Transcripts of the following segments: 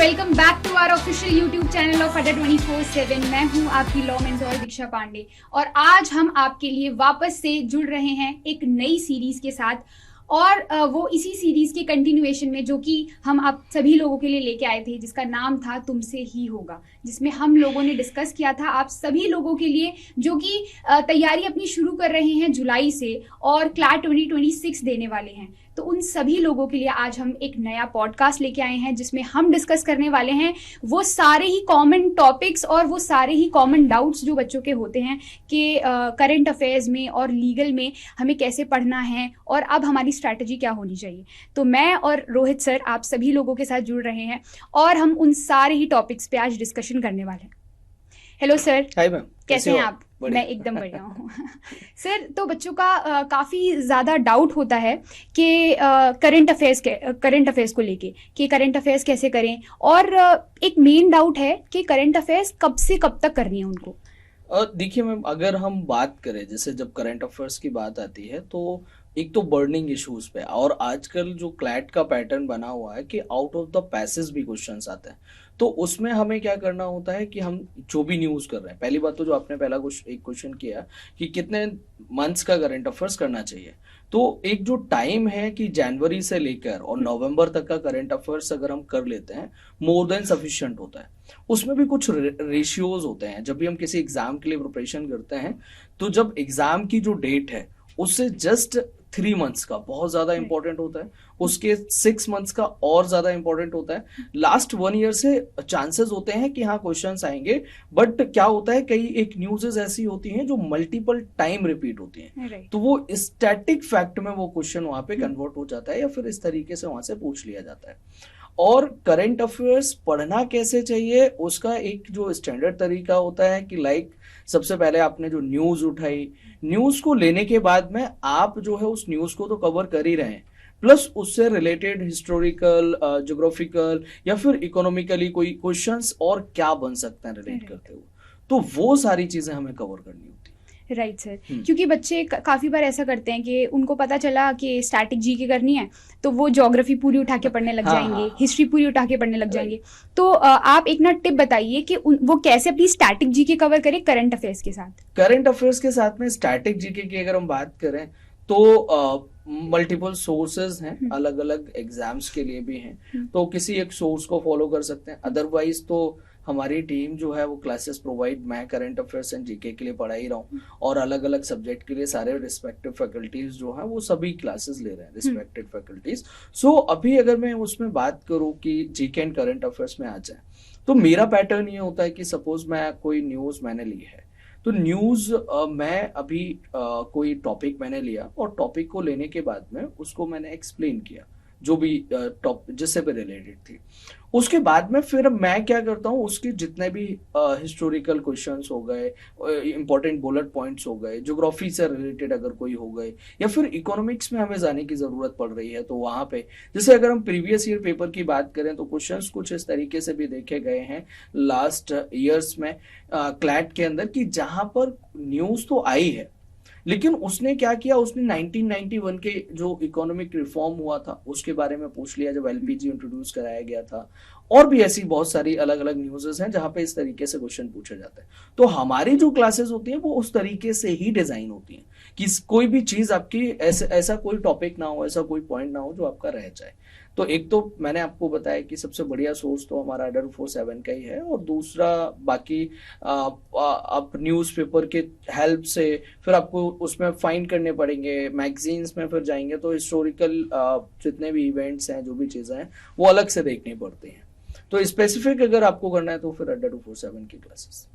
Welcome back to our official YouTube channel of Adda 24/7। मैं हूं आपकी लॉ मेंटोर दीक्षा पांडे और आज हम आपके लिए वापस से जुड़ रहे हैं एक नई सीरीज के साथ और वो इसी सीरीज के कंटिन्यूएशन में जो कि हम आप सभी लोगों के लिए लेके आए थे, जिसका नाम था तुमसे ही होगा, जिसमें हम लोगों ने डिस्कस किया था आप सभी लोगों के लिए जो कि तैयारी अपनी शुरू कर रहे हैं जुलाई से और क्लैट 2026 देने वाले हैं। तो उन सभी लोगों के लिए आज हम एक नया पॉडकास्ट लेके आए हैं जिसमें हम डिस्कस करने वाले हैं वो सारे ही कॉमन टॉपिक्स और वो सारे ही कॉमन डाउट्स जो बच्चों के होते हैं कि करंट अफेयर्स में और लीगल में हमें कैसे पढ़ना है और अब हमारी स्ट्रैटेजी क्या होनी चाहिए। तो मैं और रोहित सर आप सभी लोगों के साथ जुड़ रहे हैं और हम उन सारे ही टॉपिक्स पे आज डिस्कशन करने वाले हैं। Hello sir. हाय मैम, कैसे हैं आप? मैं एकदम बढ़िया हूँ सर। तो बच्चों का काफ़ी ज़्यादा डाउट होता है कि करंट अफेयर्स को लेके कि करंट अफेयर्स कैसे करें और एक मेन डाउट है कि करंट अफेयर्स कब से कब तक करनी है उनको। देखिए मैम, अगर हम बात करें जैसे जब करंट अफेयर्स की बात आती है तो एक तो बर्निंग इश्यूज पे और आजकल जो क्लैट का पैटर्न बना हुआ है कि आउट ऑफ द पैसेज भी क्वेश्चंस आते हैं, तो उसमें हमें क्या करना होता है कि हम जो भी न्यूज़ कर रहे हैं, पहली बात तो जो आपने पहला एक क्वेश्चन किया कि कितने मंथ्स का करंट अफेयर्स करना चाहिए, तो एक जो टाइम है कि जनवरी से लेकर और नवंबर तक का करंट अफेयर्स अगर हम कर लेते हैं मोर देन सफिशिएंट होता है। उसमें भी कुछ रेशियोज होते हैं। जब भी हम किसी एग्जाम के लिए प्रिपरेशन करते हैं तो जब एग्जाम की जो डेट है उससे जस्ट 3 मंथ्स का बहुत ज्यादा इंपॉर्टेंट होता है, उसके 6 मंथ्स का और ज्यादा इंपॉर्टेंट होता है, लास्ट 1 ईयर से चांसेस होते हैं कि हाँ क्वेश्चंस आएंगे, बट क्या होता है कई एक न्यूज़ेस ऐसी होती हैं जो मल्टीपल टाइम रिपीट होती हैं, तो वो स्टैटिक फैक्ट में वो क्वेश्चन वहां पे कन्वर्ट हो जाता है या फिर इस तरीके से वहां से पूछ लिया जाता है। और करंट अफेयर्स पढ़ना कैसे चाहिए उसका एक जो स्टैंडर्ड तरीका होता है कि सबसे पहले आपने जो न्यूज उठाई, न्यूज को लेने के बाद में आप जो है उस न्यूज को तो कवर कर ही रहे हैं, प्लस उससे रिलेटेड हिस्टोरिकल, ज्योग्राफिकल या फिर इकोनॉमिकली कोई क्वेश्चंस और क्या बन सकते हैं रिलेट करते हुए, तो वो सारी चीजें हमें कवर करनी होती है। Right sir. क्योंकि बच्चे काफ़ी बार ऐसा करते हैं कि उनको पता चला कि स्टैटिक जीके करनी है तो वो ज्योग्राफी पूरी उठा के पढ़ने लग जाएंगे, हिस्ट्री पूरी उठा के पढ़ने लग जाएंगे। तो आप एक ना टिप बताइए कि वो कैसे अपनी स्टैटिक जीके कवर करें करंट अफेयर्स के साथ। करंट अफेयर्स के साथ में स्टैटिक जीके की अगर हम बात करें तो मल्टीपल सोर्सेज हैं, अलग अलग एग्जाम्स के लिए भी हैं, तो किसी एक सोर्स को फॉलो कर सकते हैं। अदरवाइज तो हमारी टीम जो है वो क्लासेस प्रोवाइड, मैं करंट अफेयर्स एंड जीके के लिए पढ़ा ही रहा हूँ और अलग अलग सब्जेक्ट के लिए सारे रिस्पेक्टिव फैकल्टीज जो है वो सभी क्लासेस ले रहे हैं, रिस्पेक्टिव फैकल्टीज। सो अभी अगर मैं उसमें बात करूँ कि जीके एंड करंट अफेयर्स में आ जाए तो मेरा पैटर्न ये होता है कि सपोज मैं कोई न्यूज मैंने ली है तो न्यूज मैं अभी कोई टॉपिक मैंने लिया और टॉपिक को लेने के बाद में उसको मैंने एक्सप्लेन किया जो भी जिससे भी रिलेटेड थी। उसके बाद में फिर मैं क्या करता हूँ, उसके जितने भी हिस्टोरिकल क्वेश्चंस हो गए, इंपॉर्टेंट बुलेट पॉइंट्स हो गए, ज्योग्राफी से रिलेटेड अगर कोई हो गए या फिर इकोनॉमिक्स में हमें जाने की जरूरत पड़ रही है तो वहां पे जैसे अगर हम प्रीवियस ईयर पेपर की बात करें तो क्वेश्चंस कुछ इस तरीके से भी देखे गए हैं लास्ट ईयर्स में क्लैट के अंदर कि जहां पर न्यूज तो आई है लेकिन उसने क्या किया, उसने 1991 के जो इकोनॉमिक रिफॉर्म हुआ था उसके बारे में पूछ लिया जब एलपीजी इंट्रोड्यूस कराया गया था, और भी ऐसी बहुत सारी अलग अलग न्यूज़ेस हैं जहां पे इस तरीके से क्वेश्चन पूछे जाते हैं। तो हमारी जो क्लासेस होती हैं वो उस तरीके से ही डिजाइन होती हैं कि कोई भी चीज आपकी ऐसा कोई टॉपिक ना हो, ऐसा कोई पॉइंट ना हो जो आपका रह जाए। तो एक तो मैंने आपको बताया कि सबसे बढ़िया सोर्स तो हमारा अड्डा 24/7 का ही है, और दूसरा बाकी आप न्यूज़पेपर के हेल्प से फिर आपको उसमें फाइंड करने पड़ेंगे, मैगजीन्स में फिर जाएंगे तो हिस्टोरिकल जितने भी इवेंट्स हैं, जो भी चीज़ें हैं वो अलग से देखनी पड़ती हैं। तो स्पेसिफिक अगर आपको करना है तो फिर अड्डा 24/7 की क्लासेस।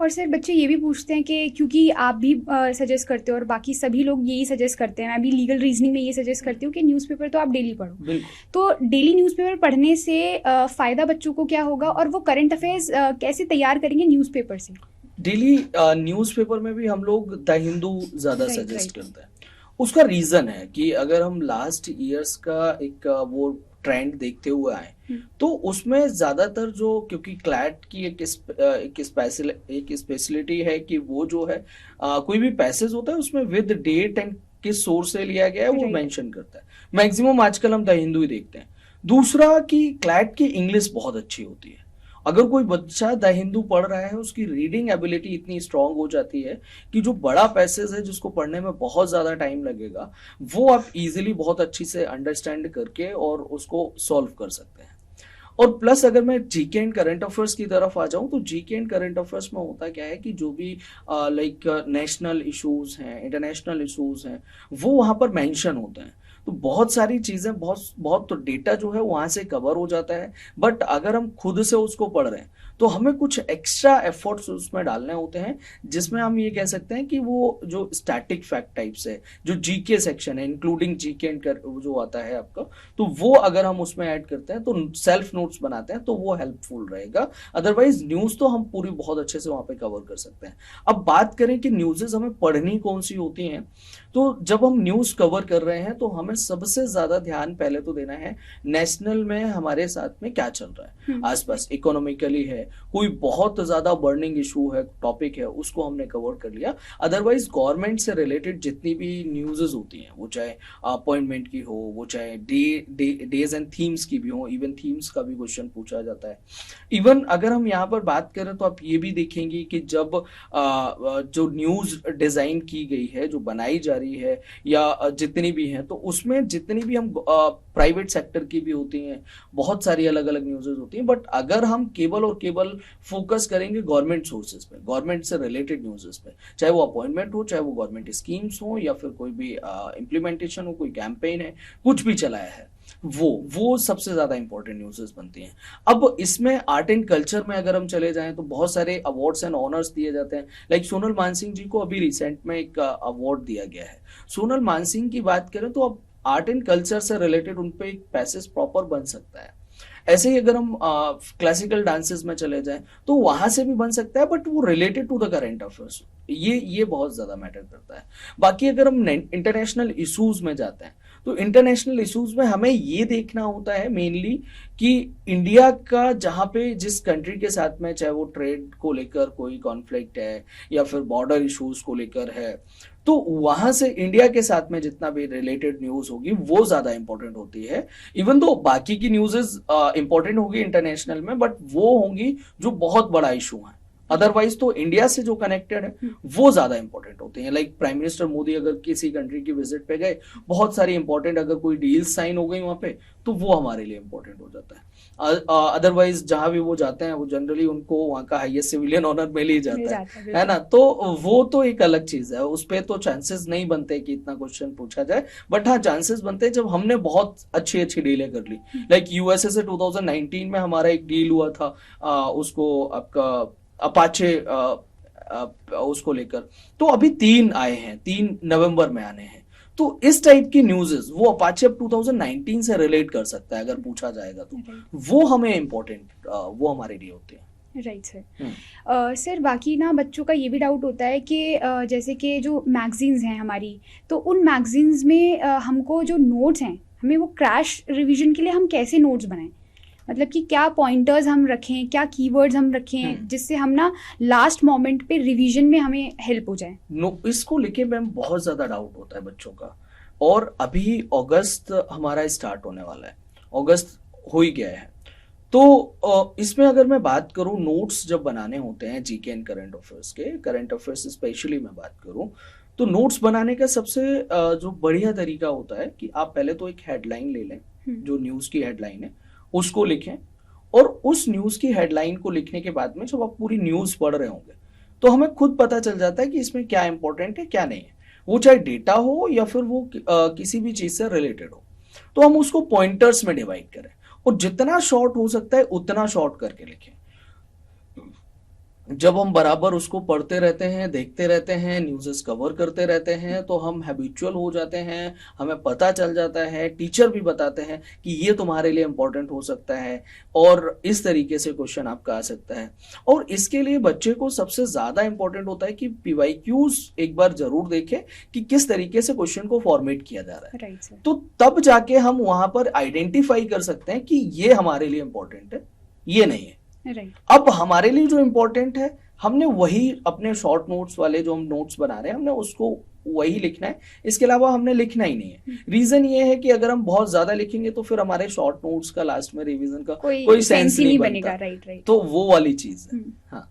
और सर बच्चे ये भी पूछते हैं कि क्योंकि आप भी सजेस्ट करते हो और बाकी सभी लोग यही सजेस्ट करते हैं, मैं भी लीगल रीजनिंग में ये सजेस्ट करती हूँ कि न्यूज़पेपर तो आप डेली पढ़ो। तो डेली न्यूज़पेपर पढ़ने से फ़ायदा बच्चों को क्या होगा और वो करंट अफेयर्स कैसे तैयार करेंगे न्यूज़पेपर से? डेली न्यूज़पेपर में भी हम लोग द हिंदू ज़्यादा सजेस्ट करते हैं। उसका रीज़न है कि अगर हम लास्ट ईयर्स का एक वो ट्रेंड देखते हुए आए तो उसमें ज्यादातर जो, क्योंकि क्लैट की एक स्पेशलिटी है कि वो जो है कोई भी पैसेज होता है उसमें विद डेट एंड किस सोर्स से लिया गया है वो मेंशन करता है। मैक्सिमम आजकल हम द हिंदू ही देखते हैं, दूसरा कि क्लैट की इंग्लिश बहुत अच्छी होती है। अगर कोई बच्चा द हिंदू पढ़ रहा है, उसकी रीडिंग एबिलिटी इतनी स्ट्रांग हो जाती है कि जो बड़ा पैसेज है जिसको पढ़ने में बहुत ज्यादा टाइम लगेगा, वो आप इजीली बहुत अच्छी से अंडरस्टैंड करके और उसको सॉल्व कर सकते हैं। और प्लस अगर मैं जीके एंड करंट अफेयर्स की तरफ आ जाऊं, तो जीके एंड करंट अफेयर्स में होता क्या है कि जो भी लाइक नेशनल इश्यूज हैं, इंटरनेशनल इश्यूज हैं, वो वहां पर मेंशन होते हैं। तो बहुत सारी चीजें, बहुत बहुत तो डेटा जो है वहां से कवर हो जाता है। बट अगर हम खुद से उसको पढ़ रहे हैं तो हमें कुछ एक्स्ट्रा एफर्ट्स उसमें डालने होते हैं, जिसमें हम ये कह सकते हैं कि वो जो स्टैटिक फैक्ट टाइप्स है, जो जीके सेक्शन है इंक्लूडिंग जीके एंड जो आता है आपका, तो वो अगर हम उसमें ऐड करते हैं, तो सेल्फ नोट्स बनाते हैं, तो वो हेल्पफुल रहेगा। अदरवाइज न्यूज तो हम पूरी बहुत अच्छे से वहां पे कवर कर सकते हैं। अब बात करें कि न्यूज़ेस हमें पढ़नी कौन सी होती हैं, तो जब हम न्यूज कवर कर रहे हैं तो हमें सबसे ज्यादा ध्यान पहले तो देना है नेशनल में हमारे साथ में क्या चल रहा है, आसपास इकोनॉमिकली है, कोई बहुत ज्यादा बर्निंग इशू है, टॉपिक है, उसको हमने कवर कर लिया। अदरवाइज गवर्नमेंट से रिलेटेड जितनी भी न्यूज़ेस होती हैं, वो चाहे अपॉइंटमेंट की हो, वो चाहे डेज एंड थीम्स की भी हो, इवन थीम्स का भी क्वेश्चन पूछा जाता है। इवन अगर हम यहाँ पर बात करें तो आप ये भी देखेंगे कि जब जो न्यूज डिजाइन की गई है, जो बनाई जा रही है, या जितनी भी हैं, तो उसमें जितनी भी हम प्राइवेट सेक्टर की भी होती हैं, बहुत सारी अलग अलग न्यूज़ेस होती हैं। बट अगर हम केवल और केवल फोकस करेंगे गवर्नमेंट सोर्सेज पे, गवर्नमेंट से रिलेटेड न्यूज़ेस पे, चाहे वो अपॉइंटमेंट हो, चाहे वो गवर्नमेंट स्कीम्स हो, या फिर कोई भी इम्प्लीमेंटेशन हो, कोई कैंपेन है, कुछ भी चलाया है, वो सबसे ज्यादा इंपॉर्टेंट न्यूज़ेस बनती हैं। अब इसमें आर्ट एंड कल्चर में अगर हम चले जाएं तो बहुत सारे अवार्ड्स एंड ऑनर्स दिए जाते हैं। लाइक सोनल मानसिंह जी को अभी रिसेंट में एक अवार्ड दिया गया है। सोनल मानसिंह की बात करें तो अब आर्ट एंड कल्चर से रिलेटेड उन पे एक पैसेज प्रॉपर बन सकता है। ऐसे ही अगर हम क्लासिकल डांसेस में चले जाएं तो वहां से भी बन सकता है, बट वो related to the current affairs, ये बहुत ज्यादा मैटर करता है। बाकी अगर हम इंटरनेशनल इश्यूज में जाते हैं तो इंटरनेशनल इश्यूज में हमें ये देखना होता है मेनली कि इंडिया का जहां पे जिस कंट्री के साथ में, चाहे वो ट्रेड को लेकर कोई कॉन्फ्लिक्ट है या फिर बॉर्डर इश्यूज को लेकर है, तो वहां से इंडिया के साथ में जितना भी रिलेटेड न्यूज होगी वो ज्यादा इंपॉर्टेंट होती है। इवन दो बाकी की न्यूज़ेस इंपॉर्टेंट होगी इंटरनेशनल में, बट वो होंगी जो बहुत बड़ा इशू है। अदरवाइज तो इंडिया से जो कनेक्टेड है वो ज्यादा इंपॉर्टेंट होते हैं। लाइक प्राइम मिनिस्टर मोदी अगर किसी कंट्री की विजिट पे गए, बहुत सारी इंपॉर्टेंट अगर कोई डील साइन हो गई वहां पे, तो वो हमारे लिए इंपॉर्टेंट हो जाता है। अदरवाइज जहां भी वो जाते हैं वो जनरली उनको वहां का हाईएस्ट सिविलियन ऑनर मिल ही जाता है ना। तो वो तो एक अलग चीज है, उस पर तो चांसेस नहीं बनते कि इतना क्वेश्चन पूछा जाए। बट हाँ, चांसेस बनते हैं जब हमने बहुत अच्छी अच्छी डीलें कर ली। लाइक यूएसए से 2019 में हमारा एक डील हुआ था, उसको आपका अपाचे उसको लेकर, तो अभी 3 आए हैं, 3 नवंबर में आने हैं। तो इस टाइप की न्यूज़ेस वो अपाचे अब 2019 से रिलेट कर सकता है अगर पूछा जाएगा तो, वो हमें इम्पोर्टेंट वो हमारे लिए होते हैं। Right sir. सर बाकी ना बच्चों का ये भी डाउट होता है कि जैसे कि जो मैगजीन्स हैं हमारी, तो उन मैगजीन्स में हमको जो नोट्स हैं, हमें वो क्रैश रिवीजन के लिए हम कैसे नोट्स बनाएं? मतलब कि क्या पॉइंटर्स हम रखें, क्या कीवर्ड्स हम रखें, जिससे हम ना लास्ट मोमेंट पे रिवीजन में हमें हेल्प हो जाए। इसको लेके मैम बहुत ज्यादा डाउट होता है बच्चों का। और अभी अगस्त हमारा स्टार्ट होने वाला है, अगस्त हो ही गया है। तो इसमें अगर मैं बात करूं, नोट्स जब बनाने होते हैं जीके एंड करंट अफेयर्स के, करंट अफेयर्स स्पेशली मैं बात करूं, तो नोट्स बनाने का सबसे जो बढ़िया तरीका होता है कि आप पहले तो एक हेडलाइन ले लें, जो न्यूज की हेडलाइन है उसको लिखें। और उस न्यूज की हेडलाइन को लिखने के बाद में जब आप पूरी न्यूज पढ़ रहे होंगे तो हमें खुद पता चल जाता है कि इसमें क्या इंपॉर्टेंट है क्या नहीं है, वो चाहे डेटा हो या फिर वो किसी भी चीज से रिलेटेड हो। तो हम उसको पॉइंटर्स में डिवाइड करें और जितना शॉर्ट हो सकता है उतना शॉर्ट करके लिखें। जब हम बराबर उसको पढ़ते रहते हैं, देखते रहते हैं, न्यूज़ेस कवर करते रहते हैं, तो हम हैबिचुअल हो जाते हैं, हमें पता चल जाता है, टीचर भी बताते हैं कि ये तुम्हारे लिए इंपॉर्टेंट हो सकता है और इस तरीके से क्वेश्चन आपका आ सकता है। और इसके लिए बच्चे को सबसे ज्यादा इंपॉर्टेंट होता है कि पीवाईक्यूज एक बार जरूर देखें कि किस तरीके से क्वेश्चन को फॉर्मेट किया जा रहा है। तो तब जाके हम वहां पर आइडेंटिफाई कर सकते हैं कि ये हमारे लिए इंपॉर्टेंट है, ये नहीं है। Right. अब हमारे लिए जो इंपॉर्टेंट है हमने वही अपने शॉर्ट नोट्स वाले जो हम नोट्स बना रहे हैं हमने उसको वही लिखना है, इसके अलावा हमने लिखना ही नहीं है। रीजन ये है कि अगर हम बहुत ज्यादा लिखेंगे तो फिर हमारे शॉर्ट नोट्स का लास्ट में रिवीजन का कोई सेंस नहीं बनेगा। राइट। तो वो वाली चीज है। हाँ,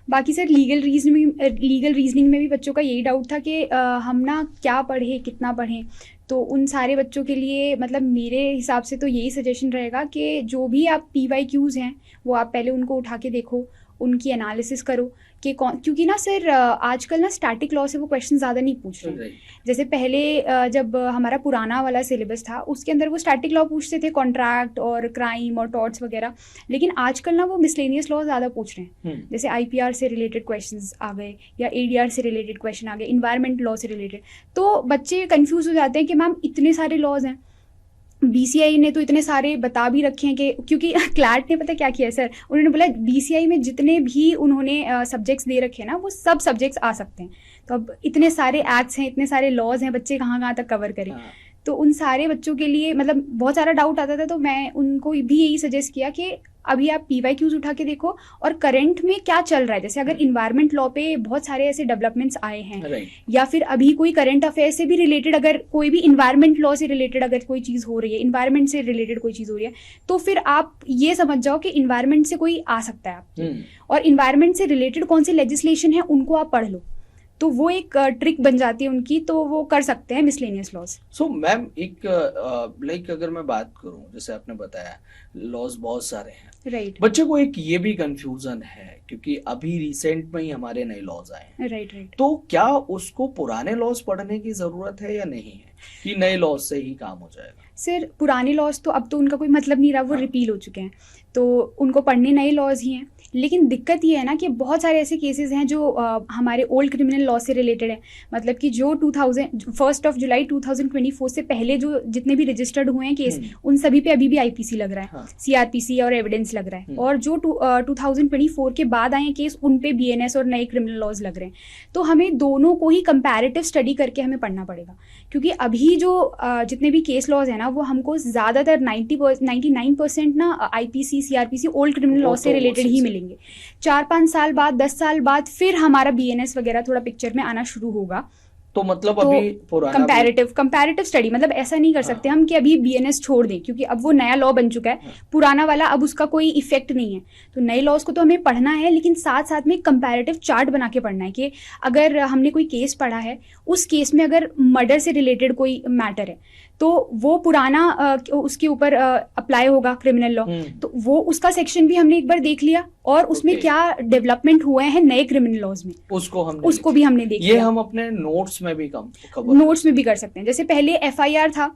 बाकी सर लीगल रीजनिंग में भी बच्चों का यही डाउट था कि हम ना क्या पढ़ें, कितना पढ़ें। तो उन सारे बच्चों के लिए मतलब मेरे हिसाब से तो यही सजेशन रहेगा कि जो भी आप PYQs हैं वो आप पहले उनको उठा के देखो, उनकी एनालिसिस करो कि कौन, क्योंकि ना सर आजकल ना स्टैटिक लॉ से वो क्वेश्चन ज़्यादा नहीं पूछ रहे हैं। जैसे पहले जब हमारा पुराना वाला सिलेबस था उसके अंदर वो स्टैटिक लॉ पूछते थे, कॉन्ट्रैक्ट और क्राइम और टॉर्ट्स वगैरह, लेकिन आजकल ना वो मिसलेनियस लॉ ज़्यादा पूछ रहे हैं। जैसे IPR से रिलेटेड क्वेश्चंस आ गए या ADR से रिलेटेड क्वेश्चन आ गए, इन्वायरमेंट लॉ से रिलेटेड। तो बच्चे कन्फ्यूज़ हो जाते हैं कि मैम इतने सारे लॉज हैं, BCI ने तो इतने सारे बता भी रखे हैं कि, क्योंकि क्लैट ने पता क्या किया है सर, उन्होंने बोला BCI में जितने भी उन्होंने सब्जेक्ट्स दे रखे हैं ना वो सब सब्जेक्ट्स आ सकते हैं। तो अब इतने सारे एक्ट्स हैं, इतने सारे लॉज हैं, बच्चे कहाँ कहाँ तक कवर करें। तो उन सारे बच्चों के लिए मतलब बहुत सारा डाउट आता था, तो मैं उनको भी यही सजेस्ट किया कि अभी आप PYQs उठा के देखो और करंट में क्या चल रहा है। जैसे अगर इन्वायरमेंट लॉ पे बहुत सारे ऐसे डेवलपमेंट्स आए हैं या फिर अभी कोई करंट अफेयर से भी रिलेटेड, अगर कोई भी इन्वायरमेंट लॉ से रिलेटेड अगर कोई चीज़ हो रही है, इन्वायरमेंट से रिलेटेड कोई चीज़ हो रही है, तो फिर आप ये समझ जाओ कि इन्वायरमेंट से कोई आ सकता है आपके, और इन्वायरमेंट से रिलेटेड कौन सी लेजिस्लेशन है उनको आप पढ़ लो, तो वो एक ट्रिक बन जाती है उनकी, तो वो कर सकते हैं मिसलेनियस लॉज। सो मैम एक लाइक अगर मैं बात करूं, जैसे आपने बताया लॉज बहुत सारे हैं, राइट। बच्चे को एक ये भी कंफ्यूजन है क्योंकि अभी रिसेंट में ही हमारे नए लॉज आए हैं, राइट। तो क्या उसको पुराने लॉज पढ़ने की जरूरत है या नहीं है, कि नए लॉज से ही काम हो जाएगा? सर पुराने लॉज तो अब तो उनका कोई मतलब नहीं रहा, वो रिपील हो चुके हैं, तो उनको पढ़ने नए लॉज ही हैं। लेकिन दिक्कत ये है ना कि बहुत सारे ऐसे केसेस हैं जो हमारे ओल्ड क्रिमिनल लॉ से रिलेटेड है। मतलब कि जो 1 जुलाई 2024 से पहले जो जितने भी रजिस्टर्ड हुए हैं केस, उन सभी पे अभी भी IPC लग रहा है, CRPC और एविडेंस लग रहा है, और जो 2024 के बाद आए हैं केस उन पे BNS और नए क्रिमिनल लॉज लग रहे हैं। तो हमें दोनों को ही कंपैरेटिव स्टडी करके हमें पढ़ना पड़ेगा, क्योंकि अभी जो जितने भी केस लॉज है ना वो हमको ज़्यादातर 99% ना IPC CRPC old criminal law से रिलेटेड ही मिलेंगे। 4-5 साल बाद 10 साल बाद फिर हमारा BNS वगैरह थोड़ा पिक्चर में आना शुरू होगा। तो मतलब अभी पुराना कंपैरेटिव स्टडी, मतलब ऐसा नहीं कर सकते हम कि अभी BNS छोड़ दें, क्योंकि अब वो नया लॉ बन चुका है, पुराना वाला अब उसका कोई इफेक्ट नहीं है। तो नए लॉज को तो हमें पढ़ना है, लेकिन साथ साथ में कंपैरेटिव चार्ट बना के पढ़ना है कि अगर हमने कोई केस पढ़ा है, उस केस में अगर मर्डर से रिलेटेड कोई मैटर है तो वो पुराना उसके ऊपर अप्लाई होगा क्रिमिनल लॉ, तो वो उसका सेक्शन भी हमने एक बार देख लिया, और उसमें क्या डेवलपमेंट हुए हैं नए क्रिमिनल लॉज में उसको भी हमने देख लिया। ये हम अपने नोट्स में भी नोट्स में भी कर सकते हैं। जैसे पहले FIR था,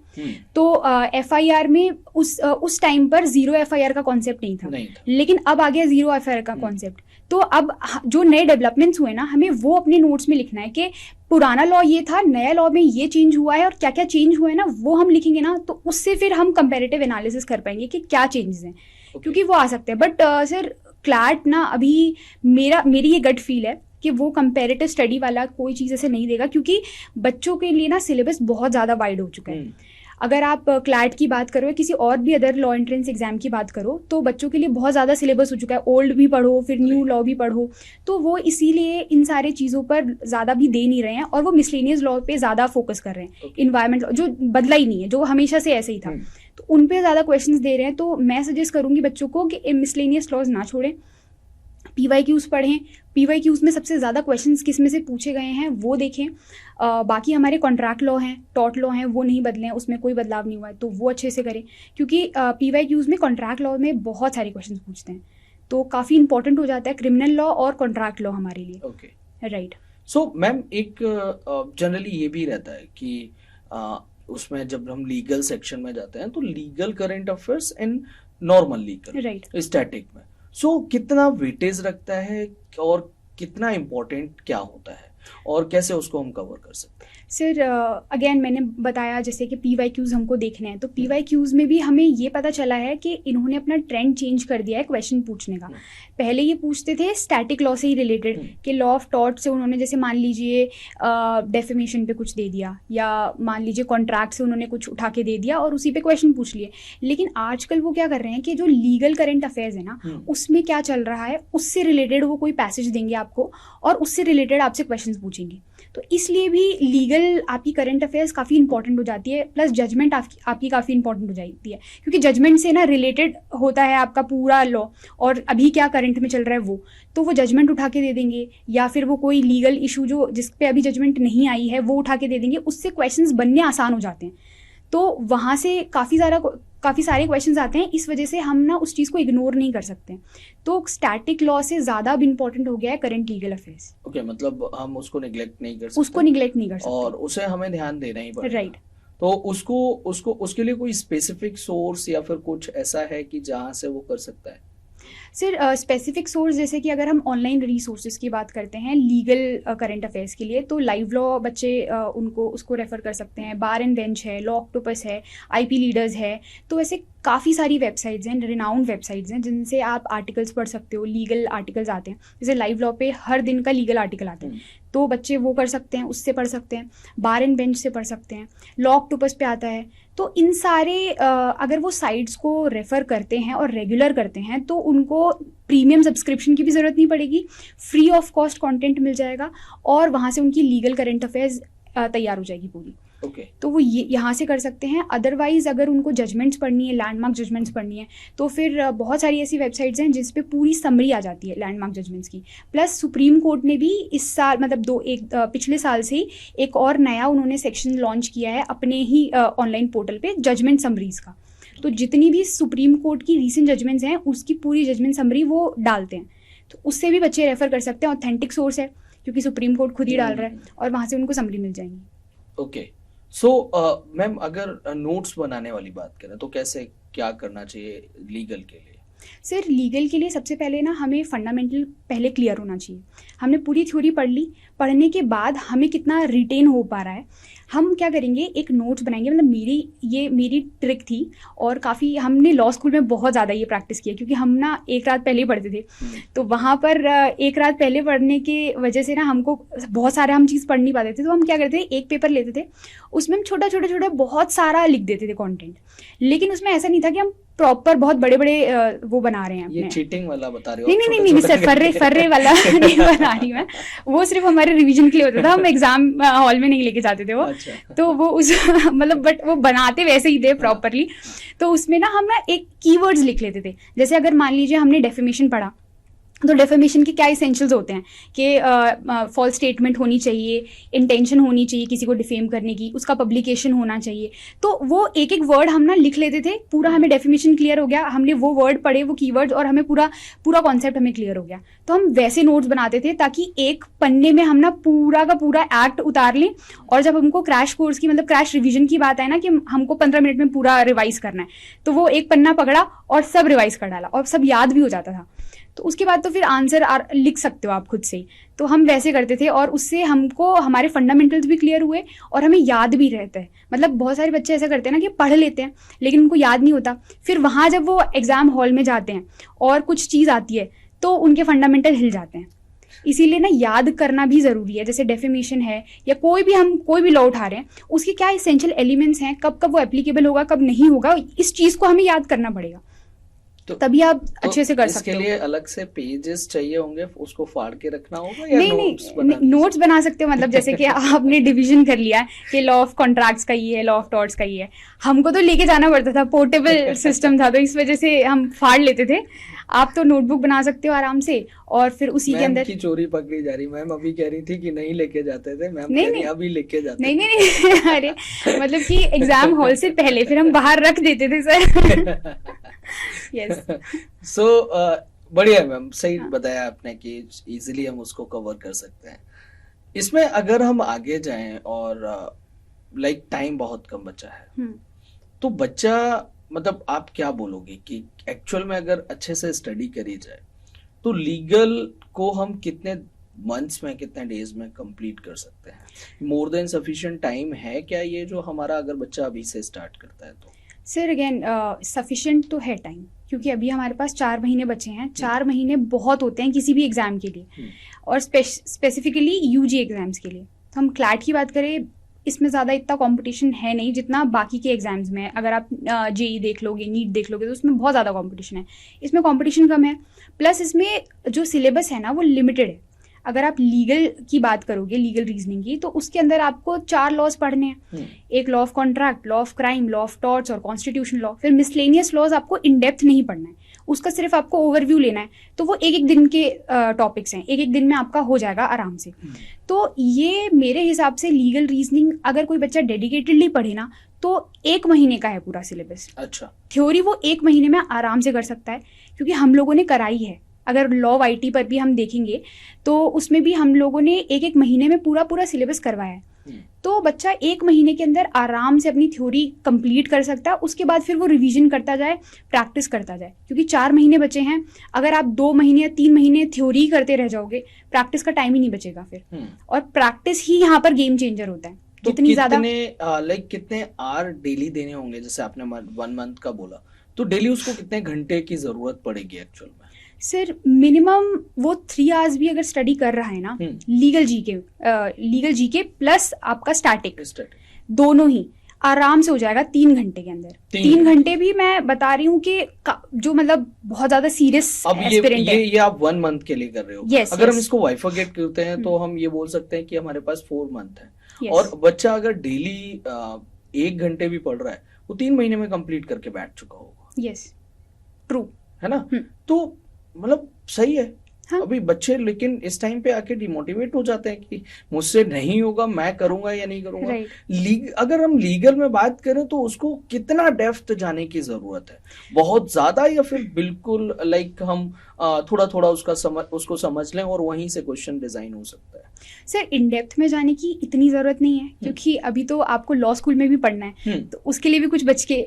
तो FIR में उस टाइम पर 0 FIR का कॉन्सेप्ट नहीं था, लेकिन अब आ गया 0 FIR का कॉन्सेप्ट। तो अब जो नए डेवलपमेंट्स हुए ना, हमें वो अपने नोट्स में लिखना है कि पुराना लॉ ये था, नया लॉ में ये चेंज हुआ है, और क्या क्या चेंज हुआ है ना वो हम लिखेंगे ना, तो उससे फिर हम कंपैरेटिव एनालिसिस कर पाएंगे कि क्या चेंजेस हैं, क्योंकि वो आ सकते हैं। बट सर क्लैट ना अभी मेरी ये गट फील है कि वो कंपैरेटिव स्टडी वाला कोई चीज़ ऐसे नहीं देगा, क्योंकि बच्चों के लिए ना सिलेबस बहुत ज़्यादा वाइड हो चुका है। अगर आप क्लैट की बात करो या किसी और भी अदर लॉ एंट्रेंस एग्जाम की बात करो, तो बच्चों के लिए बहुत ज़्यादा सिलेबस हो चुका है। ओल्ड भी पढ़ो, फिर न्यू लॉ भी पढ़ो, तो वो इसीलिए इन सारे चीज़ों पर ज़्यादा भी दे नहीं रहे हैं, और वो मिसलेनियस लॉ पे ज़्यादा फोकस कर रहे हैं। इन्वायरमेंट लॉ जो बदला ही नहीं है, जो हमेशा से ऐसे ही था, तो उन पर ज़्यादा क्वेश्चंस दे रहे हैं। तो मैं सजेस्ट करूँगी बच्चों को कि मिसलेनियस लॉज ना छोड़ें, PYQs पढ़ें। PYQs में सबसे ज़्यादा क्वेश्चंस किस में से पूछे गए हैं वो देखें। बाकी हमारे कॉन्ट्रैक्ट लॉ हैं, टॉर्ट लॉ हैं, वो नहीं बदले हैं, उसमें कोई बदलाव नहीं हुआ है, तो वो अच्छे से करें, क्योंकि PYQs में कॉन्ट्रैक्ट लॉ में बहुत सारे क्वेश्चंस पूछते हैं, तो काफ़ी इंपॉर्टेंट हो जाता है क्रिमिनल लॉ और कॉन्ट्रैक्ट लॉ हमारे लिए। Okay, right. सो मैम एक जनरली ये भी रहता है कि उसमें जब हम लीगल सेक्शन में जाते हैं तो legal current affairs and normal legal, right, static में कितना वेटेज रखता है और कितना इम्पोर्टेंट क्या होता है, और कैसे उसको हम कवर कर सकते हैं? सर अगेन मैंने बताया जैसे कि PYQs हमको देखने हैं, तो PYQs में भी हमें ये पता चला है कि इन्होंने अपना ट्रेंड चेंज कर दिया है क्वेश्चन पूछने का। पहले ये पूछते थे स्टैटिक लॉ से ही रिलेटेड कि लॉ ऑफ टॉर्ट से उन्होंने जैसे मान लीजिए डेफिमेशन पे कुछ दे दिया, या मान लीजिए कॉन्ट्रैक्ट से उन्होंने कुछ उठा के दे दिया और उसी पे क्वेश्चन पूछ लिए। लेकिन आजकल वो क्या कर रहे हैं कि जो लीगल करंट अफेयर्स है ना, उसमें क्या चल रहा है उससे रिलेटेड वो कोई पैसेज देंगे आपको और उससे रिलेटेड आपसे क्वेश्चन पूछेंगे। तो इसलिए भी लीगल आपकी करंट अफेयर्स काफ़ी इंपॉर्टेंट हो जाती है, प्लस जजमेंट आपकी काफ़ी इंपॉर्टेंट हो जाती है, क्योंकि जजमेंट से ना रिलेटेड होता है आपका पूरा लॉ और अभी क्या करंट में चल रहा है वो, तो वो जजमेंट उठा के दे देंगे, या फिर वो कोई लीगल इशू जो जिस पे अभी जजमेंट नहीं आई है वो उठा के दे देंगे, उससे क्वेश्चंस बनने आसान हो जाते हैं। तो वहाँ से काफ़ी सारे क्वेश्चंस आते हैं, इस वजह से हम ना उस चीज़ को इग्नोर नहीं कर सकते। तो स्टैटिक लॉ से ज़्यादा अब इम्पोर्टेंट हो गया है करंट लीगल अफेयर्स। ओके, मतलब हम उसको निगलेक्ट नहीं कर सकते, उसको निगलेक्ट नहीं कर सकते और उसे हमें ध्यान देना ही पड़ेगा। राइट। तो उसके लिए कोई स्पेसिफिक सोर्स या फिर कुछ ऐसा है कि जहाँ से वो कर सकता है? सर स्पेसिफिक सोर्स जैसे कि अगर हम ऑनलाइन रिसोर्सेज की बात करते हैं लीगल करंट अफेयर्स के लिए, तो लाइव लॉ बच्चे उसको रेफ़र कर सकते हैं, बार एंड बेंच है, लॉ ऑक्टोपस है, IP लीडर्स है। तो ऐसे काफ़ी सारी वेबसाइट्स हैं, रिनाउंड वेबसाइट्स हैं, जिनसे आप आर्टिकल्स पढ़ सकते हो, लीगल आर्टिकल्स आते हैं। जैसे लाइव लॉ पे हर दिन का लीगल आर्टिकल आता है, तो बच्चे वो कर सकते हैं, उससे पढ़ सकते हैं। बार एंड बेंच से पढ़ सकते हैं, लॉ ऑक्टोपस पे आता है। तो इन सारे अगर वो साइट्स को रेफ़र करते हैं और रेगुलर करते हैं तो उनको प्रीमियम सब्सक्रिप्शन की भी ज़रूरत नहीं पड़ेगी, फ्री ऑफ कॉस्ट कंटेंट मिल जाएगा और वहाँ से उनकी लीगल करंट अफेयर्स तैयार हो जाएगी पूरी। ओके। तो वो यहाँ से कर सकते हैं। अदरवाइज़ अगर उनको जजमेंट्स पढ़नी है, लैंडमार्क जजमेंट्स पढ़नी है, तो फिर बहुत सारी ऐसी वेबसाइट्स हैं जिस पे पूरी समरी आ जाती है लैंडमार्क जजमेंट्स की। प्लस सुप्रीम कोर्ट ने भी इस साल मतलब पिछले साल से ही एक और नया उन्होंने सेक्शन लॉन्च किया है अपने ही ऑनलाइन पोर्टल पे जजमेंट समरीज़ का। तो जितनी भी सुप्रीम कोर्ट की रीसेंट जजमेंट्स हैं उसकी पूरी जजमेंट समरी वो डालते हैं, तो उससे भी बच्चे रेफ़र कर सकते हैं। ऑथेंटिक सोर्स है क्योंकि सुप्रीम कोर्ट खुद ही डाल रहा है और वहाँ से उनको समरी मिल जाएंगी। ओके। सो मैम, अगर नोट्स बनाने वाली बात करें तो कैसे क्या करना चाहिए लीगल के लिए? सर लीगल के लिए सबसे पहले ना हमें फंडामेंटल पहले क्लियर होना चाहिए। हमने पूरी थ्योरी पढ़ ली, पढ़ने के बाद हमें कितना रिटेन हो पा रहा है, हम क्या करेंगे एक नोट्स बनाएंगे। मतलब मेरी ट्रिक थी और काफ़ी हमने लॉ स्कूल में बहुत ज़्यादा ये प्रैक्टिस किया, क्योंकि हम ना एक रात पहले ही पढ़ते थे। तो वहाँ पर एक रात पहले पढ़ने की वजह से ना हमको बहुत सारा हम चीज़ पढ़ नहीं पाते थे। तो हम क्या करते थे, एक पेपर लेते थे, उसमें हम छोटा बहुत सारा लिख देते थे कंटेंट, लेकिन उसमें ऐसा नहीं था कि हम प्रॉपर बहुत बड़े वो बना रहे हैं अपने। ये चीटिंग वाला बता रहे हो? नहीं सर, फर्रे वाला नहीं बना रही मैं। वो सिर्फ हमारे रिवीजन के लिए होता था, हम एग्जाम हॉल में नहीं लेके जाते थे वो। अच्छा। तो वो उस मतलब बट वो बनाते वैसे ही थे प्रॉपरली। तो उसमें ना हम ना एक कीवर्ड्स लिख लेते थे। जैसे अगर मान लीजिए हमने डेफेमेशन पढ़ा, तो डेफेमेशन के क्या इसेंशियल्स होते हैं कि फॉल्स स्टेटमेंट होनी चाहिए, इंटेंशन होनी चाहिए किसी को डिफेम करने की, उसका पब्लिकेशन होना चाहिए। तो वो एक एक वर्ड हम ना लिख लेते थे, पूरा हमें डेफिनेशन क्लियर हो गया, हमने वो वर्ड पढ़े, वो कीवर्ड्स, और हमें पूरा कॉन्सेप्ट हमें क्लियर हो गया। तो हम वैसे नोट्स बनाते थे ताकि एक पन्ने में हम ना पूरा का पूरा एक्ट उतार लें, और जब हमको क्रैश कोर्स की मतलब क्रैश रिवीजन की बात है ना कि हमको 15 मिनट में पूरा रिवाइज करना है, तो वो एक पन्ना पकड़ा और सब रिवाइज कर डाला और सब याद भी हो जाता था। तो उसके बाद तो फिर आंसर लिख सकते हो आप खुद से ही। तो हम वैसे करते थे और उससे हमको हमारे फंडामेंटल्स भी क्लियर हुए और हमें याद भी रहता है। मतलब बहुत सारे बच्चे ऐसा करते हैं ना कि पढ़ लेते हैं लेकिन उनको याद नहीं होता, फिर वहाँ जब वो एग्जाम हॉल में जाते हैं और कुछ चीज़ आती है तो उनके फंडामेंटल हिल जाते हैं। इसीलिए ना याद करना भी ज़रूरी है। जैसे डेफिमेशन है या कोई भी लॉ उठा रहे हैं, उसके क्या इसेंशियल एलिमेंट्स हैं, कब कब वो एप्लीकेबल होगा, कब नहीं होगा, इस चीज़ को हमें याद करना पड़ेगा, तो तभी आप अच्छे से कर सकते हो। इसके लिए अलग से पेजेस चाहिए होंगे, उसको फाड़ के रखना होगा या नोट्स बना सकते हो। मतलब जैसे कि आपने डिवीजन कर लिया कि लॉ ऑफ कॉन्ट्रैक्ट्स का ये है, लॉ ऑफ टॉर्ट्स का ये है, हमको तो लेके जाना पड़ता था, पोर्टेबल सिस्टम था, तो इस वजह से हम फाड़ लेते थे। आप तो नोटबुक बना सकते हो आराम से और फिर उसी के अंदर। की चोरी पकड़ी जा रही। मैम अभी कह रही थी कि नहीं लेके जाते थे, मैम नहीं अभी लेके जाते। नहीं अरे मतलब कि एग्जाम हॉल से पहले फिर हम बाहर रख देते थे सर। यस। सो बढ़िया मैम, सही बताया आपने कि इजीली हम उसको कवर कर सकते हैं। इसमें अगर हम आगे जाएं और लाइक टाइम बहुत कम बचा है, तो बच्चा मतलब आप क्या बोलोगे कि एक्चुअल में अगर अच्छे से स्टडी करी जाए तो लीगल को हम कितने मंथ्स में, कितने डेज में कंप्लीट कर सकते हैं? मोर देन सफिशिएंट टाइम है क्या ये, जो हमारा अगर बच्चा अभी से स्टार्ट करता है तो? सर अगेन सफिशिएंट तो है टाइम, क्योंकि अभी हमारे पास 4 महीने बचे हैं। 4 महीने बहुत होते हैं किसी भी एग्जाम के लिए, और स्पेसिफिकली यूजी एग्जाम्स के लिए। तो हम क्लैट की बात करें, इसमें ज़्यादा इतना कंपटीशन है नहीं जितना बाकी के एग्जाम्स में है। अगर आप जेई देख लोगे, नीट देख लोगे, तो उसमें बहुत ज़्यादा कंपटीशन है। इसमें कंपटीशन कम है, प्लस इसमें जो सिलेबस है ना वो लिमिटेड है। अगर आप लीगल की बात करोगे, लीगल रीजनिंग की, तो उसके अंदर आपको 4 लॉज पढ़ने हैं। एक law of contract, law of crime, law of torts और कॉन्स्टिट्यूशन लॉ। फिर मिसलेनियस लॉज आपको इन डेप्थ नहीं पढ़ना है, उसका सिर्फ आपको ओवरव्यू लेना है। तो वो एक एक दिन के टॉपिक्स हैं, एक एक दिन में आपका हो जाएगा आराम से। तो ये मेरे हिसाब से लीगल रीजनिंग अगर कोई बच्चा डेडिकेटेडली पढ़े ना, तो 1 महीने का है पूरा सिलेबस। अच्छा, थ्योरी वो 1 महीने में आराम से कर सकता है, क्योंकि हम लोगों ने कराई है। अगर लॉ ऑफ आईटी पर भी हम देखेंगे तो उसमें भी हम लोगों ने 1-1 महीने में पूरा सिलेबस करवाया है। तो बच्चा 1 महीने के अंदर आराम से अपनी थ्योरी कंप्लीट कर सकता है। उसके बाद फिर वो रिवीजन करता जाए, प्रैक्टिस करता जाए, क्योंकि 4 महीने बचे हैं। अगर आप 2 महीने या 3 महीने थ्योरी करते रह जाओगे, प्रैक्टिस का टाइम ही नहीं बचेगा फिर। और प्रैक्टिस ही यहाँ पर गेम चेंजर होता है। तो जितनी ज्यादा कितने आवर डेली देने होंगे? जैसे आपने 1 मंथ का बोला, तो डेली उसको कितने घंटे की जरूरत पड़ेगी एक्चुअल में? सर मिनिमम वो 3 आवर्स भी अगर स्टडी कर रहा है ना, लीगल जीके प्लस आपका स्टैटिक, दोनों ही आराम से हो जाएगा 3 घंटे के अंदर। 3 घंटे भी मैं बता रही हूँ कि जो मतलब बहुत ज्यादा सीरियस एस्पिरेंट है। ये आप 1 मंथ के लिए कर रहे हो। yes, अगर yes. हम इसको बाइफरकेट करते हैं तो हम ये बोल सकते हैं कि हमारे पास 4 मंथ है। और बच्चा अगर डेली 1 घंटे भी पढ़ रहा है, वो 3 महीने में कंप्लीट करके बैठ चुका होगा। यस, ट्रू है ना? तो मतलब सही है। हाँ? अभी बच्चे लेकिन इस टाइम पे आके डिमोटिवेट हो जाते हैं कि मुझसे नहीं होगा, मैं करूंगा या नहीं करूंगा। अगर हम लीगल में बात करें तो उसको कितना डेप्थ जाने की जरूरत है? बहुत ज्यादा, या फिर बिल्कुल हम थोड़ा थोड़ा उसको समझ लें और वहीं से क्वेश्चन डिजाइन हो सकता है? सर इन डेप्थ में जाने की इतनी जरूरत नहीं है, क्योंकि अभी तो आपको लॉ स्कूल में भी पढ़ना है, तो उसके लिए भी कुछ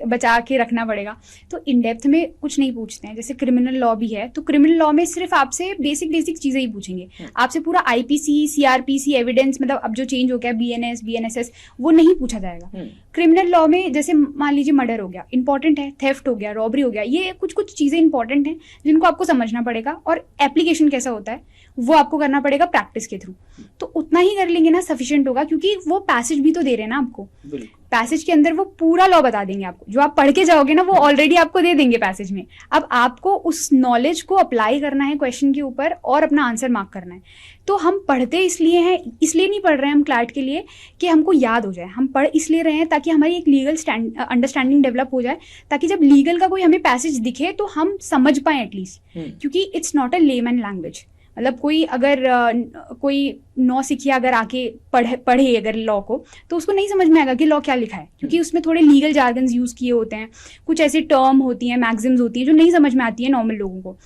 बचा के रखना पड़ेगा। तो इन डेप्थ में कुछ नहीं पूछते हैं। जैसे क्रिमिनल लॉ भी है, तो क्रिमिनल लॉ में सिर्फ आपसे बेसिक चीजें ही पूछेंगे। आपसे पूरा आईपीसी, सीआरपीसी, एविडेंस, मतलब अब जो चेंज हो गया बीएनएस, बीएनएसएस, वो नहीं पूछा जाएगा। क्रिमिनल लॉ में जैसे मान लीजिए मर्डर हो गया, इंपॉर्टेंट है, थेफ्ट हो गया, रॉबरी हो गया, ये कुछ चीजें इंपॉर्टेंट हैं जिनको आपको समझना पड़ेगा, और एप्लीकेशन कैसा होता है वो आपको करना पड़ेगा प्रैक्टिस के थ्रू। तो उतना ही कर लेंगे ना, सफिशिएंट होगा, क्योंकि वो पैसेज भी तो दे रहे हैं ना आपको। पैसेज के अंदर वो पूरा लॉ बता देंगे आपको, जो आप पढ़ के जाओगे ना वो ऑलरेडी आपको दे देंगे पैसेज में। अब आपको उस नॉलेज को अप्लाई करना है क्वेश्चन के ऊपर और अपना आंसर मार्क करना है। तो हम पढ़ते इसलिए नहीं पढ़ रहे हैं हम क्लैट के लिए कि हमको याद हो जाए। हम पढ़ इसलिए रहे हैं ताकि हमारी एक लीगल अंडरस्टैंडिंग डेवलप हो जाए, ताकि जब लीगल का कोई हमें पैसेज दिखे तो हम समझ पाए एटलीस्ट, क्योंकि it's not a layman language. मतलब कोई अगर कोई नौसिखिया अगर आके पढ़े अगर लॉ को, तो उसको नहीं समझ में आएगा कि लॉ क्या लिखा है, क्योंकि उसमें थोड़े लीगल जार्गन्स यूज किए होते हैं, कुछ ऐसे टर्म होती हैं, मैक्सिम्स होती हैं जो नहीं समझ में आती है नॉर्मल लोगों को।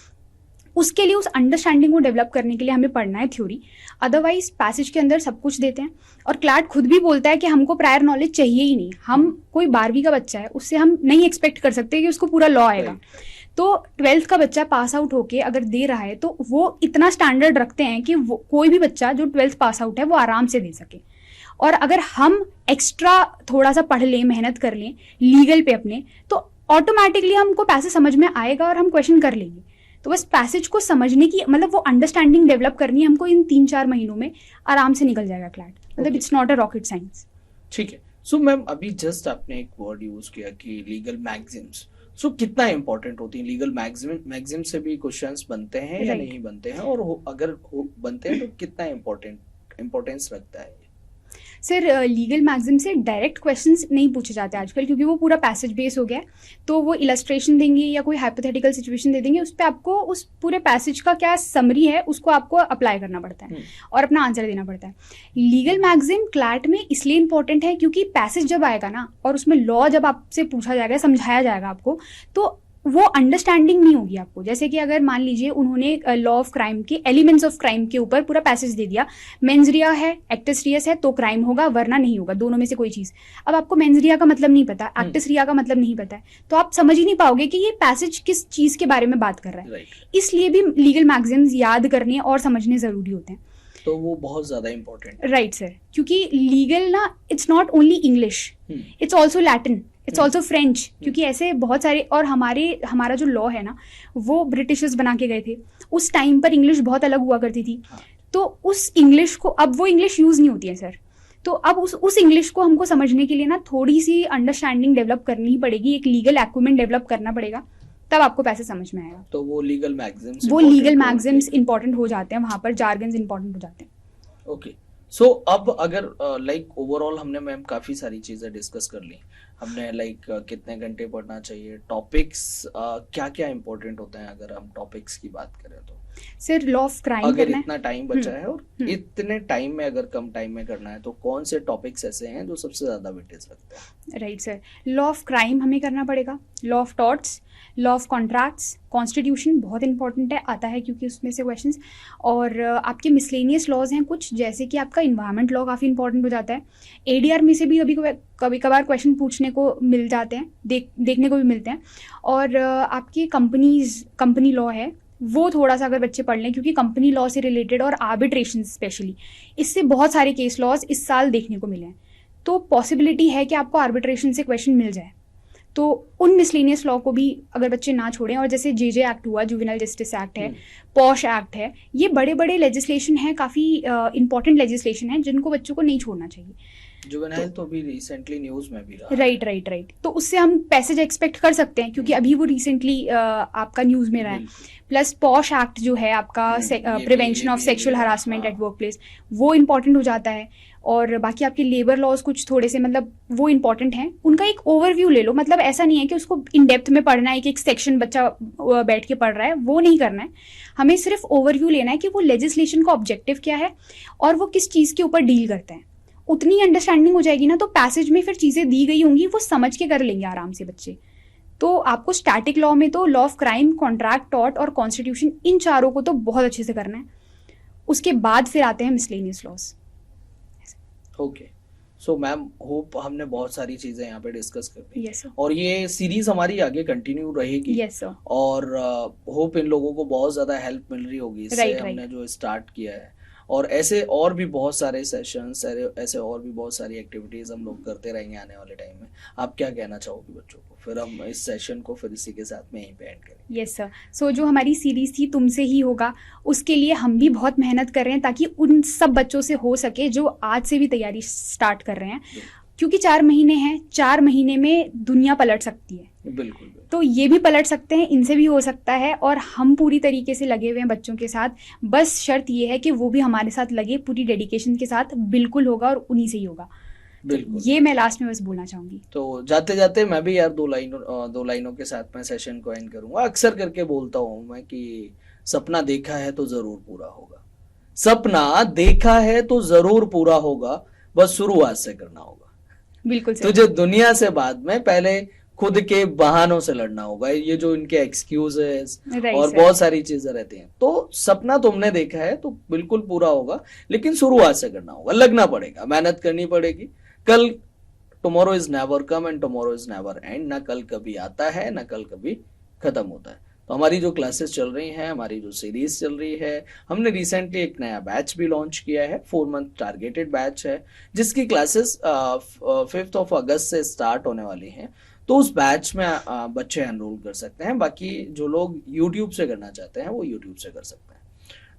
उसके लिए, उस अंडरस्टैंडिंग को डेवलप करने के लिए हमें पढ़ना है थ्योरी। अदरवाइज पैसेज के अंदर सब कुछ देते हैं, और क्लैट खुद भी बोलता है कि हमको प्रायर नॉलेज चाहिए ही नहीं। हम कोई 12वीं का बच्चा है, उससे हम नहीं एक्सपेक्ट कर सकते कि उसको पूरा लॉ आएगा। तो 12th का बच्चा पास आउट होके अगर दे रहा है तो वो इतना स्टैंडर्ड रखते हैं कि कोई भी बच्चा जो 12th पास आउट है वो आराम से दे सके। और अगर हम एक्स्ट्रा थोड़ा सा पढ़ लें, मेहनत कर लें लीगल पे अपने, तो ऑटोमेटिकली हमको पैसेज समझ में आएगा और हम क्वेश्चन कर लेंगे। तो बस पैसेज को समझने की, मतलब वो अंडरस्टैंडिंग डेवलप करनी है हमको, इन 3-4 महीनों में आराम से निकल जाएगा क्लैट। मतलब it's not a rocket science. ठीक है। सो मैम, अभी जस्ट आपने एक वर्ड यूज किया कि लीगल मैगजीम्स। सो कितना इंपॉर्टेंट होती है लीगल मैगजीम से भी क्वेश्चंस बनते हैं या नहीं बनते हैं, और अगर बनते हैं तो कितना इंपॉर्टेंस रखता है? सर लीगल मैगजीम से डायरेक्ट क्वेश्चंस नहीं पूछे जाते आजकल, क्योंकि वो पूरा पैसेज बेस हो गया है। तो वो इलस्ट्रेशन देंगे या कोई हाइपोथेटिकल सिचुएशन दे देंगे, उस पर आपको उस पूरे पैसेज का क्या समरी है उसको आपको अप्लाई करना पड़ता है और अपना आंसर देना पड़ता है। लीगल मैगजीम क्लैट में इसलिए इंपॉर्टेंट है क्योंकि पैसेज जब आएगा ना, और उसमें लॉ जब आपसे पूछा जाएगा, समझाया जाएगा आपको, तो वो अंडरस्टैंडिंग नहीं होगी आपको। जैसे कि अगर मान लीजिए उन्होंने लॉ ऑफ क्राइम के एलिमेंट्स ऑफ क्राइम के ऊपर पूरा पैसेज दे दिया, मेंस रिया है, एक्टस रियस है तो क्राइम होगा वरना नहीं होगा, दोनों में से कोई चीज। अब आपको मेंस रिया का मतलब नहीं पता, एक्टस रिया का मतलब नहीं पता है, तो आप समझ ही नहीं पाओगे कि ये पैसेज किस चीज के बारे में बात कर रहा है। इसलिए भी लीगल मैगजीम्स याद करने और समझने जरूरी होते हैं। तो वो बहुत ज्यादा इम्पोर्टेंट है। राइट सर, क्योंकि लीगल ना it's not only English, it's also Latin, it's also French, क्योंकि ऐसे बहुत सारे, और हमारा जो लॉ है ना वो ब्रिटिशर्स बना के गए थे। उस टाइम पर इंग्लिश बहुत अलग हुआ करती थी, तो उस इंग्लिश को, अब वो इंग्लिश यूज नहीं होती है सर, तो अब उस इंग्लिश को हमको समझने के लिए ना थोड़ी सी अंडरस्टैंडिंग डेवलप करनी ही पड़ेगी, एक लीगल एक्विपमेंट डेवलप करना पड़ेगा, तब आपको पैसे समझ में आएगा। तो वो लीगल मैगजीम्स इंपॉर्टेंट हो जाते हैं वहां पर, जार्गन्स इंपॉर्टेंट हो जाते हैं। ओके, सो अब अगर लाइक ओवरऑल हमने मैम काफी सारी चीजें डिस्कस कर ली, हमने लाइक कितने घंटे पढ़ना चाहिए, टॉपिक्स क्या क्या इंपॉर्टेंट होते हैं अगर हम टॉपिक्स की बात करें तो सर लॉ ऑफ क्राइम अगर करना इतना टाइम बचा है और इतने टाइम में अगर कम टाइम में करना है तो कौन से टॉपिक्स ऐसे हैं जो सबसे ज्यादा वेटेज रखते हैं? Right sir, law of crime हमें करना पड़ेगा, law of torts, law of contracts, constitution बहुत इंपॉर्टेंट है, आता है क्योंकि उसमें से क्वेश्चंस, और आपके मिसलेनियस लॉज हैं कुछ, जैसे कि आपका इन्वायरमेंट लॉ काफ़ी इंपॉर्टेंट हो जाता है। एडीआर में से भी कभी कभार क्वेश्चन पूछने को मिल जाते हैं, देखने को भी मिलते हैं। और आपकी कंपनी लॉ है वो थोड़ा सा अगर बच्चे पढ़ लें, क्योंकि कंपनी लॉ से रिलेटेड और आर्बिट्रेशन स्पेशली, इससे बहुत सारे केस लॉज इस साल देखने को मिले हैं, तो पॉसिबिलिटी है कि आपको आर्बिट्रेशन से क्वेश्चन मिल जाए। तो उन मिसलेनियस लॉ को भी अगर बच्चे ना छोड़ें, और जैसे जे एक्ट हुआ, जुवेनाइल जस्टिस एक्ट है, पॉश एक्ट है, ये बड़े बड़े लेजिस्लेशन है, काफ़ी इंपॉर्टेंट लेजिस्लेशन है जिनको बच्चों को नहीं छोड़ना चाहिए। जुवेनाइल तो भी रिसेंटली न्यूज में भी रहा। राइट, तो उससे हम पैसेज एक्सपेक्ट कर सकते हैं, क्योंकि अभी वो रिसेंटली आपका न्यूज में रहा है। प्लस पॉश एक्ट जो है आपका, prevention of sexual harassment at work place, वो इम्पॉर्टेंट हो जाता है। और बाकी आपके लेबर लॉज कुछ थोड़े से मतलब वो इंपॉर्टेंट हैं, उनका एक ओवरव्यू ले लो, मतलब ऐसा नहीं है कि उसको इन डेप्थ में पढ़ना है, एक सेक्शन बच्चा बैठ के पढ़ रहा है, वो नहीं करना है। हमें सिर्फ ओवरव्यू लेना है कि वो लेजिस्लेशन का ऑब्जेक्टिव क्या है और वो किस चीज़ के ऊपर डील करते हैं। उतनी अंडरस्टैंडिंग हो जाएगी ना, तो पैसेज में फिर चीज़ें दी गई होंगी वो समझ के कर लेंगे आराम से बच्चे। तो आपको स्टैटिक लॉ में तो law of crime, contract, tort और कॉन्स्टिट्यूशन, इन चारों को तो बहुत अच्छे से करना है। उसके बाद फिर आते हैं miscellaneous laws. Okay, so ma'am hope हमने बहुत सारी चीजें यहाँ पे डिस्कस कर दी। yes, और ये सीरीज हमारी आगे कंटिन्यू रहेगी। yes, और होप इन लोगों को बहुत ज्यादा हेल्प मिल रही होगी इससे। हमने जो स्टार्ट किया है, और ऐसे और भी बहुत सारे सेशंस, ऐसे और भी बहुत सारी एक्टिविटीज हम लोग करते रहेंगे आने वाले टाइम में। आप क्या कहना चाहोगे बच्चों को? फिर हम इस सेशन को फिर इसी के साथ में यहीं पे एंड करेंगे। यस सर, सो जो हमारी सीरीज थी तुमसे ही होगा, उसके लिए हम भी बहुत मेहनत कर रहे हैं ताकि उन सब बच्चों से हो सके जो आज से भी तैयारी स्टार्ट कर रहे हैं, क्योंकि 4 महीने हैं, 4 महीने में दुनिया पलट सकती है। बिल्कुल। तो ये भी पलट सकते हैं, इनसे भी हो सकता है, और हम पूरी तरीके से लगे हुए हैं बच्चों के साथ। बस शर्त ये है कि वो भी हमारे साथ लगे, पूरी डेडिकेशन के साथ, बिल्कुल होगा और उन्हीं से ही होगा। बिल्कुल, ये मैं लास्ट में बस बोलना चाहूंगी। तो जाते जाते मैं भी यार दो लाइनों के साथ में सेशन को एंड करूंगा। अक्सर करके बोलता हूँ मैं कि सपना देखा है तो जरूर पूरा होगा, सपना देखा है तो जरूर पूरा होगा, बस शुरुआत से करना होगा। बिल्कुल सर। तुझे दुनिया से बाद में पहले खुद के बहानों से लड़ना होगा। ये जो इनके एक्सक्यूजेस और बहुत सारी चीजें रहती हैं, तो सपना तुमने देखा है तो बिल्कुल पूरा होगा, लेकिन शुरुआत से करना होगा, लगना पड़ेगा, मेहनत करनी पड़ेगी। कल tomorrow is never come and tomorrow is never and, ना कल कभी आता है ना कल कभी खत्म होता है। तो हमारी जो क्लासेस चल रही हैं, हमारी जो सीरीज चल रही है, हमने रिसेंटली एक नया बैच भी लॉन्च किया है, 4 मंथ टारगेटेड बैच है, जिसकी क्लासेस 5 अगस्त से स्टार्ट होने वाली हैं। तो उस बैच में बच्चे एनरोल कर सकते हैं। बाकी जो लोग यूट्यूब से करना चाहते हैं वो यूट्यूब से कर सकते हैं।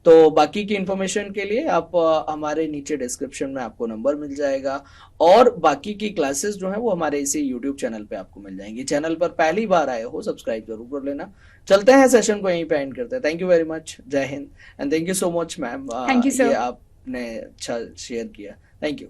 तो बाकी की इन्फॉर्मेशन के लिए आप हमारे नीचे डिस्क्रिप्शन में आपको नंबर मिल जाएगा, और बाकी की क्लासेस जो है वो हमारे इसी यूट्यूब चैनल पे आपको मिल जाएंगी। चैनल पर पहली बार आए हो, सब्सक्राइब जरूर कर लेना। चलते हैं, सेशन को यहीं पे एंड करते हैं। थैंक यू वेरी मच, जय Hind and thank you so much ma'am. Thank you sir, ये आपने अच्छा शेयर किया, थैंक यू।